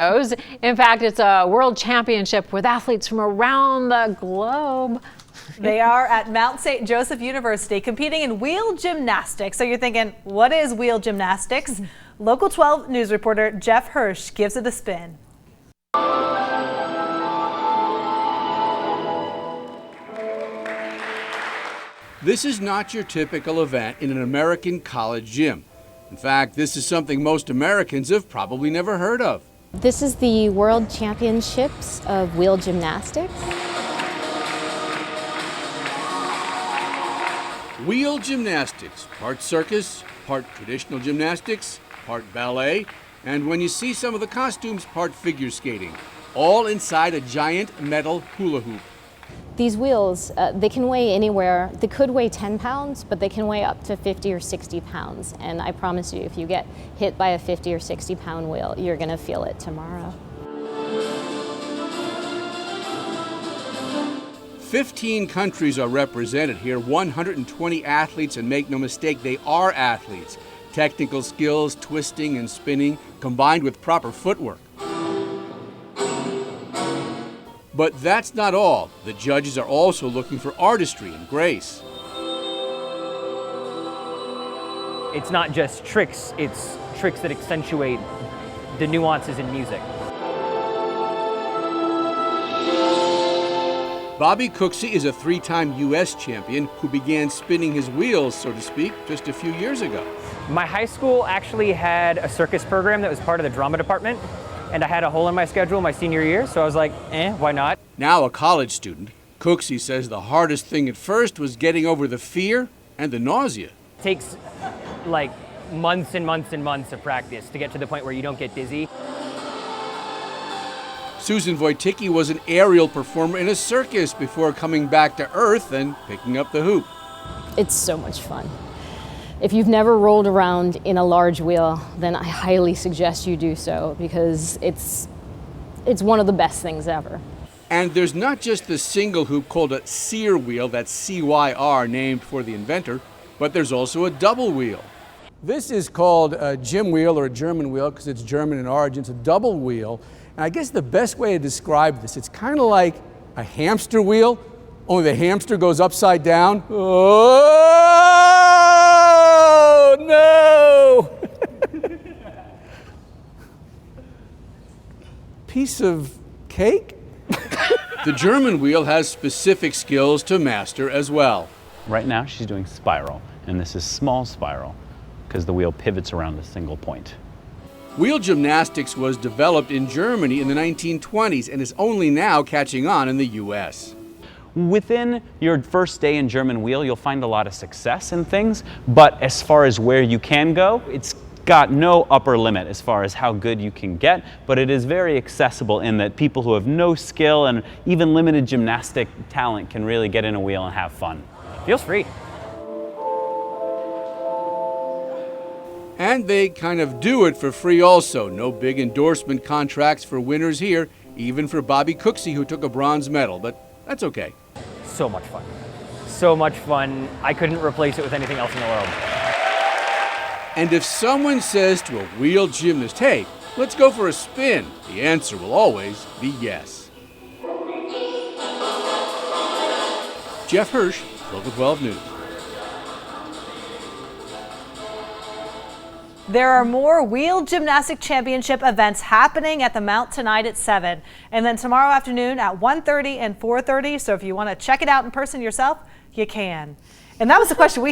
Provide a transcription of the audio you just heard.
In fact, it's a world championship with athletes from around the globe. They are at Mount St. Joseph University competing in wheel gymnastics. So you're thinking, what is wheel gymnastics? Local 12 news reporter Jeff Hirsch gives it a spin. This is not your typical event in an American college gym. In fact, this is something most Americans have probably never heard of. This is the World Championships of Wheel Gymnastics. Wheel gymnastics, part circus, part traditional gymnastics, part ballet, and when you see some of the costumes, part figure skating, all inside a giant metal hula hoop. These wheels, they can weigh anywhere. They could weigh 10 pounds, but they can weigh up to 50 or 60 pounds. And I promise you, if you get hit by a 50 or 60 pound wheel, you're going to feel it tomorrow. 15 countries are represented here, 120 athletes, and make no mistake, they are athletes. Technical skills, twisting and spinning, combined with proper footwork. But that's not all. The judges are also looking for artistry and grace. It's not just tricks, it's tricks that accentuate the nuances in music. Bobby Cooksey is a three-time U.S. champion who began spinning his wheels, so to speak, just a few years ago. My high school actually had a circus program that was part of the drama department, and I had a hole in my schedule my senior year, so I was like, why not? Now a college student, Cooksey says the hardest thing at first was getting over the fear and the nausea. It takes like months and months and months of practice to get to the point where you don't get dizzy. Susan Wojcicki was an aerial performer in a circus before coming back to earth and picking up the hoop. It's so much fun. If you've never rolled around in a large wheel, then I highly suggest you do so, because it's one of the best things ever. And there's not just the single hoop called a sear wheel, that's C-Y-R, named for the inventor, but there's also a double wheel. This is called a gym wheel or a German wheel because it's German in origin. It's a double wheel. And I guess the best way to describe this, it's kind of like a hamster wheel, only the hamster goes upside down. Oh, no! Piece of cake? The German wheel has specific skills to master as well. Right now she's doing spiral, and this is small spiral because the wheel pivots around a single point. Wheel gymnastics was developed in Germany in the 1920s and is only now catching on in the U.S. Within your first day in German wheel, you'll find a lot of success in things, but as far as where you can go, it's got no upper limit as far as how good you can get, but it is very accessible in that people who have no skill and even limited gymnastic talent can really get in a wheel and have fun. Feels free. And they kind of do it for free also. No big endorsement contracts for winners here, even for Bobby Cooksey, who took a bronze medal, but that's okay. So much fun. So much fun. I couldn't replace it with anything else in the world. And if someone says to a wheel gymnast, hey, let's go for a spin, the answer will always be yes. Jeff Hirsch, Local 12 News. There are more Wheel Gymnastic Championship events happening at the Mount tonight at 7, and then tomorrow afternoon at 1:30 and 4:30. So if you want to check it out in person yourself, you can. And that was the question we